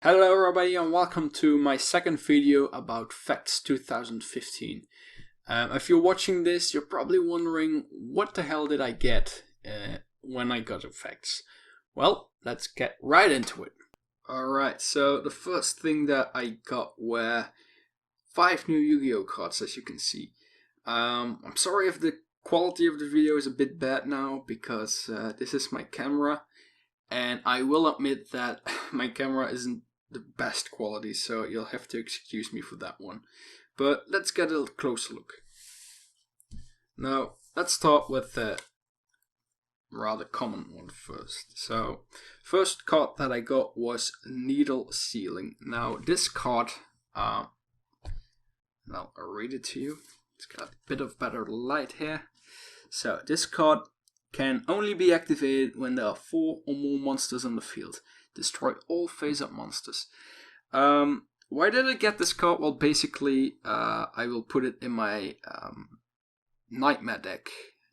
Hello everybody and welcome to my second video about Facts 2015. If you're watching this, you're probably wondering what the hell did I get when I got the facts. Well, let's get right into it. Alright, so the first thing that I got were 5 new Yu-Gi-Oh cards, as you can see. I'm sorry if the quality of the video is a bit bad now, because this is my camera, and I will admit that my camera isn't the best quality, so you'll have to excuse me for that one. But let's get a closer look. Now, let's start with the rather common one first. So, first card that I got was Needle Sealing. Now, this card, I'll read it to you. It's got a bit of better light here. So, this card can only be activated when there are 4 or more monsters on the field. Destroy all face-up monsters. Why did I get this card? Well, basically, I will put it in my Nightmare deck.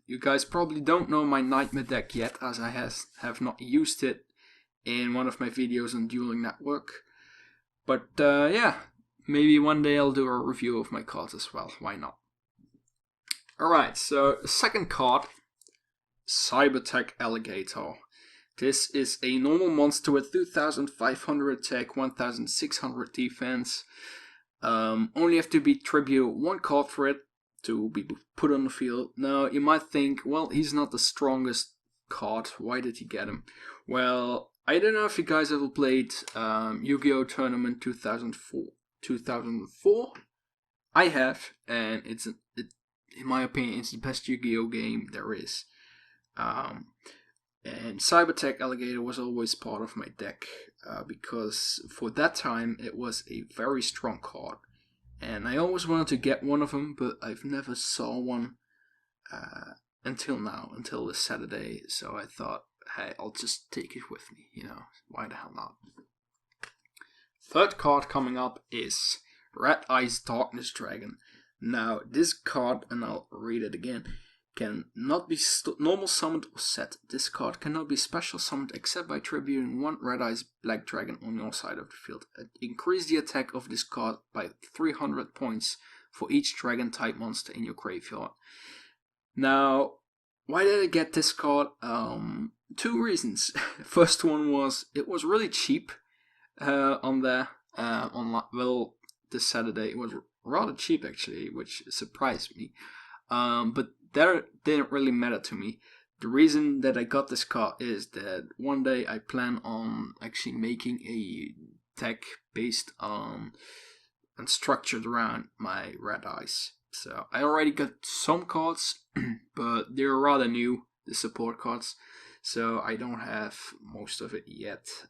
You guys probably don't know my Nightmare deck yet, as I have not used it in one of my videos on Dueling Network. But yeah, maybe one day I'll do a review of my cards as well. Why not? Alright, so the second card, Cybertech Alligator. This is a normal monster with 2500 attack, 1600 defense. Only have to be tribute 1 card for it to be put on the field. Now, you might think, well, he's not the strongest card. Why did he get him? Well, I don't know if you guys ever played Yu-Gi-Oh! Tournament 2004. I have, and in my opinion, it's the best Yu-Gi-Oh! Game there is. And Cybertech Alligator was always part of my deck because for that time it was a very strong card. And I always wanted to get one of them, but I've never saw one until now, until this Saturday. So I thought, hey, I'll just take it with me, why the hell not? Third card coming up is Red Eyes Darkness Dragon. Now, this card, and I'll read it again, cannot be normal summoned or set. This card cannot be special summoned except by tributing 1 Red Eyes Black Dragon on your side of the field. Increase the attack of this card by 300 points for each dragon type monster in your graveyard. Now, why did I get this card? 2 reasons. First one was, it was really cheap on there. Well, this Saturday it was rather cheap actually, which surprised me. But that didn't really matter to me. The reason that I got this card is that one day I plan on actually making a deck based on and structured around my Red Eyes. So I already got some cards, but they're rather new, the support cards. So I don't have most of it yet,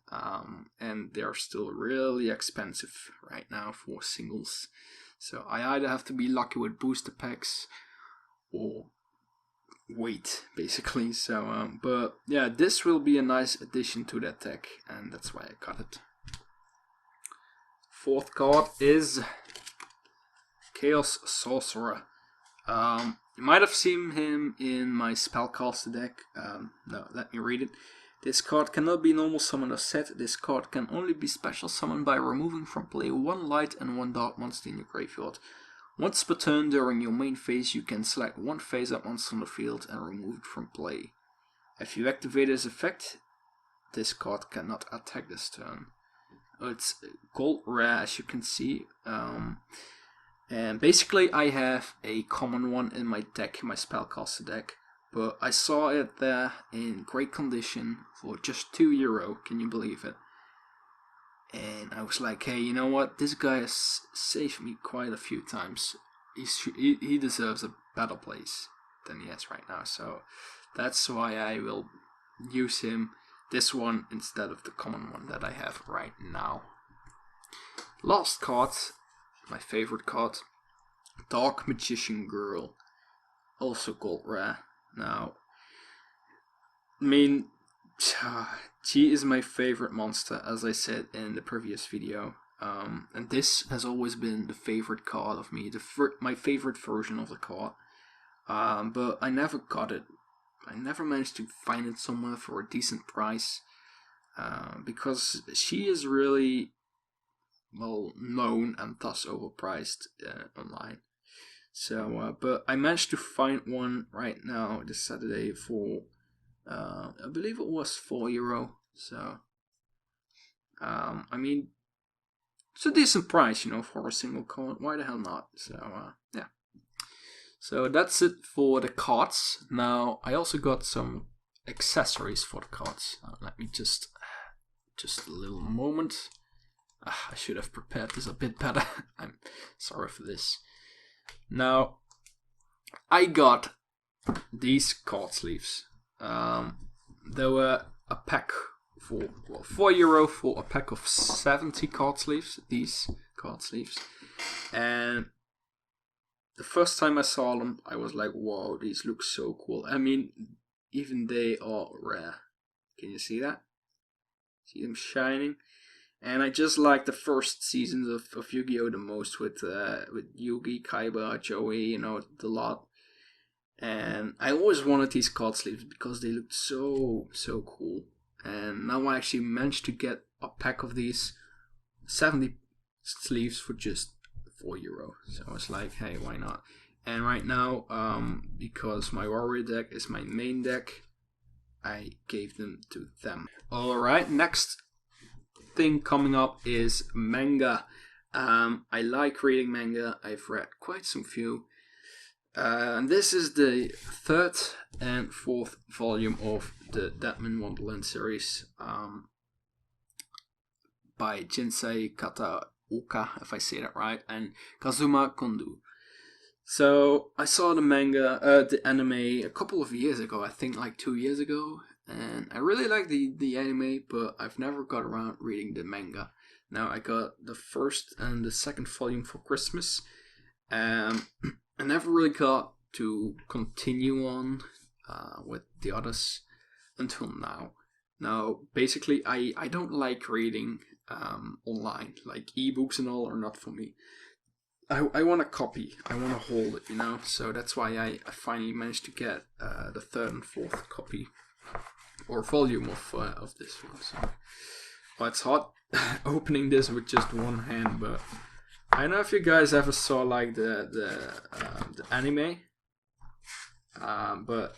and they're still really expensive right now for singles. So I either have to be lucky with booster packs or wait, basically. So, but yeah, this will be a nice addition to that deck, and that's why I got it. Fourth card is Chaos Sorcerer. You might have seen him in my Spellcaster deck. No, let me read it. This card cannot be normal summoned or set. This card can only be special summoned by removing from play 1 light and 1 dark monster in your graveyard. Once per turn during your main phase, you can select 1 face-up monster on the field and remove it from play. If you activate this effect, this card cannot attack this turn. It's gold rare, as you can see. And basically I have a common one in my deck, in my Spellcaster deck. But I saw it there in great condition for just €2. Can you believe it? And I was like, hey, you know what? This guy has saved me quite a few times. He deserves a better place than he has right now. So that's why I will use this one instead of the common one that I have right now. Last card, my favorite card, Dark Magician Girl. Also gold rare. Now, I mean, she is my favorite monster, as I said in the previous video. And this has always been the favorite card of me, my favorite version of the card. But I never got it. I never managed to find it somewhere for a decent price. Because she is really well known and thus overpriced online. So, but I managed to find one right now this Saturday for, I believe it was €4. So, I mean, it's a decent price, for a single card. Why the hell not? So, yeah. So that's it for the cards. Now, I also got some accessories for the cards. Let me just a little moment. I should have prepared this a bit better. I'm sorry for this. Now, I got these card sleeves. There were a pack for €4 for a pack of 70 card sleeves. These card sleeves, and the first time I saw them, I was like, "Whoa, these look so cool." I mean, even they are rare. Can you see that? See them shining? And I just like the first seasons of Yu-Gi-Oh! The most with Yugi, Kaiba, Joey, the lot. And I always wanted these card sleeves because they looked so cool. And now I actually managed to get a pack of these 70 sleeves for just €4. So I was like, hey, why not? And right now, because my Warrior deck is my main deck, I gave them to them. Alright, next thing coming up is manga. I like reading manga. I've read quite some few. And this is the third and fourth volume of the Deadman Wonderland series by Jinsei Kataoka, if I say that right, and Kazuma Kondo. So I saw the manga, the anime a couple of years ago, I think like 2 years ago, and I really like the anime, but I've never got around reading the manga. Now I got the first and the second volume for Christmas. I never really got to continue on with the others until now. Now, basically, I don't like reading online. Like, ebooks and all are not for me. I want a copy. I want to hold it, So that's why I finally managed to get the third and fourth copy or volume of this one. So, well, it's hard opening this with just one hand, but I don't know if you guys ever saw like the anime, but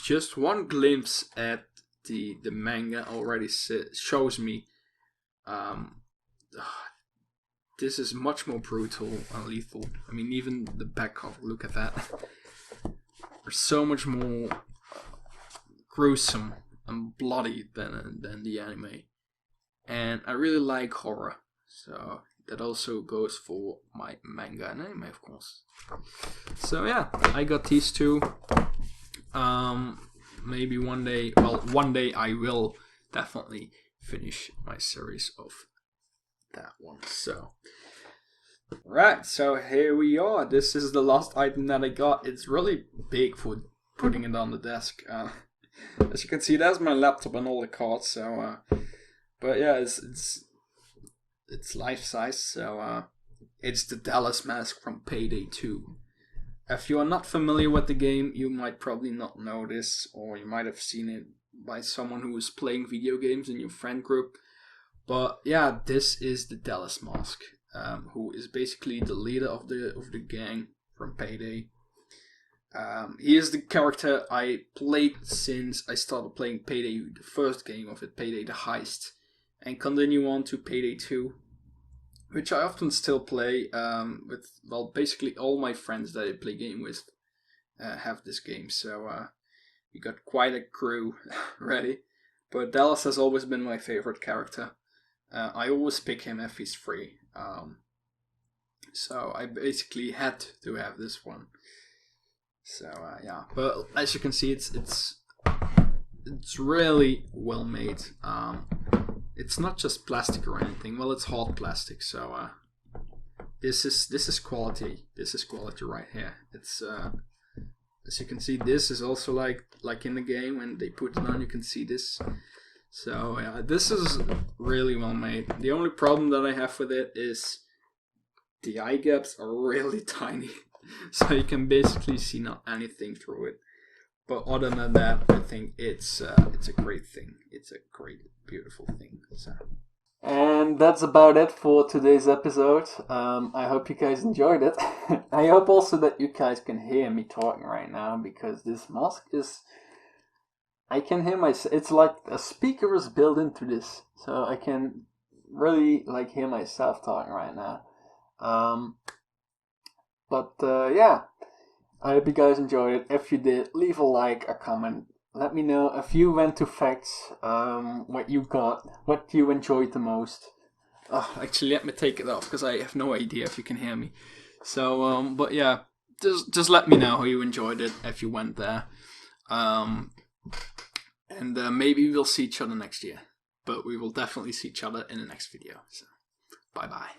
just one glimpse at the manga already shows me this is much more brutal and lethal. I mean, even the back cover, look at that. They're so much more gruesome and bloody than the anime, and I really like horror, so that also goes for my manga and anime, of course. So yeah, I got these two. Maybe one day I will definitely finish my series of that one. So, right, so here we are. This is the last item that I got. It's really big for putting it on the desk. As you can see, that's my laptop and all the cards. So, but yeah, it's life size. So, it's the Dallas Mask from Payday 2. If you are not familiar with the game, you might probably not know this, or you might have seen it by someone who was playing video games in your friend group. But yeah, this is the Dallas Mask, who is basically the leader of the gang from Payday. He is the character I played since I started playing Payday, the first game of it, Payday the Heist, and continue on to Payday 2. Which I often still play with, well, basically all my friends that I play game with have this game. So we got quite a crew ready. But Dallas has always been my favorite character. I always pick him if he's free. So I basically had to have this one. So yeah, but as you can see, it's really well made. It's not just plastic or anything. Well, it's hard plastic, so this is quality. This is quality right here. It's as you can see, this is also like in the game when they put it on. You can see this. So yeah, this is really well made. The only problem that I have with it is the eye gaps are really tiny, so you can basically see not anything through it. But other than that, I think it's a great thing. It's a great, beautiful thing. So, And that's about it for today's episode. I hope you guys enjoyed it. I hope also that you guys can hear me talking right now, because this mask is... I can hear myself. It's like a speaker is built into this, so I can really like hear myself talking right now. Yeah, I hope you guys enjoyed it. If you did, leave a like, a comment. Let me know if you went to facts, what you got, what you enjoyed the most. Oh, actually, let me take it off because I have no idea if you can hear me. So, but yeah, just let me know how you enjoyed it if you went there. And maybe we'll see each other next year. But we will definitely see each other in the next video. So, bye bye.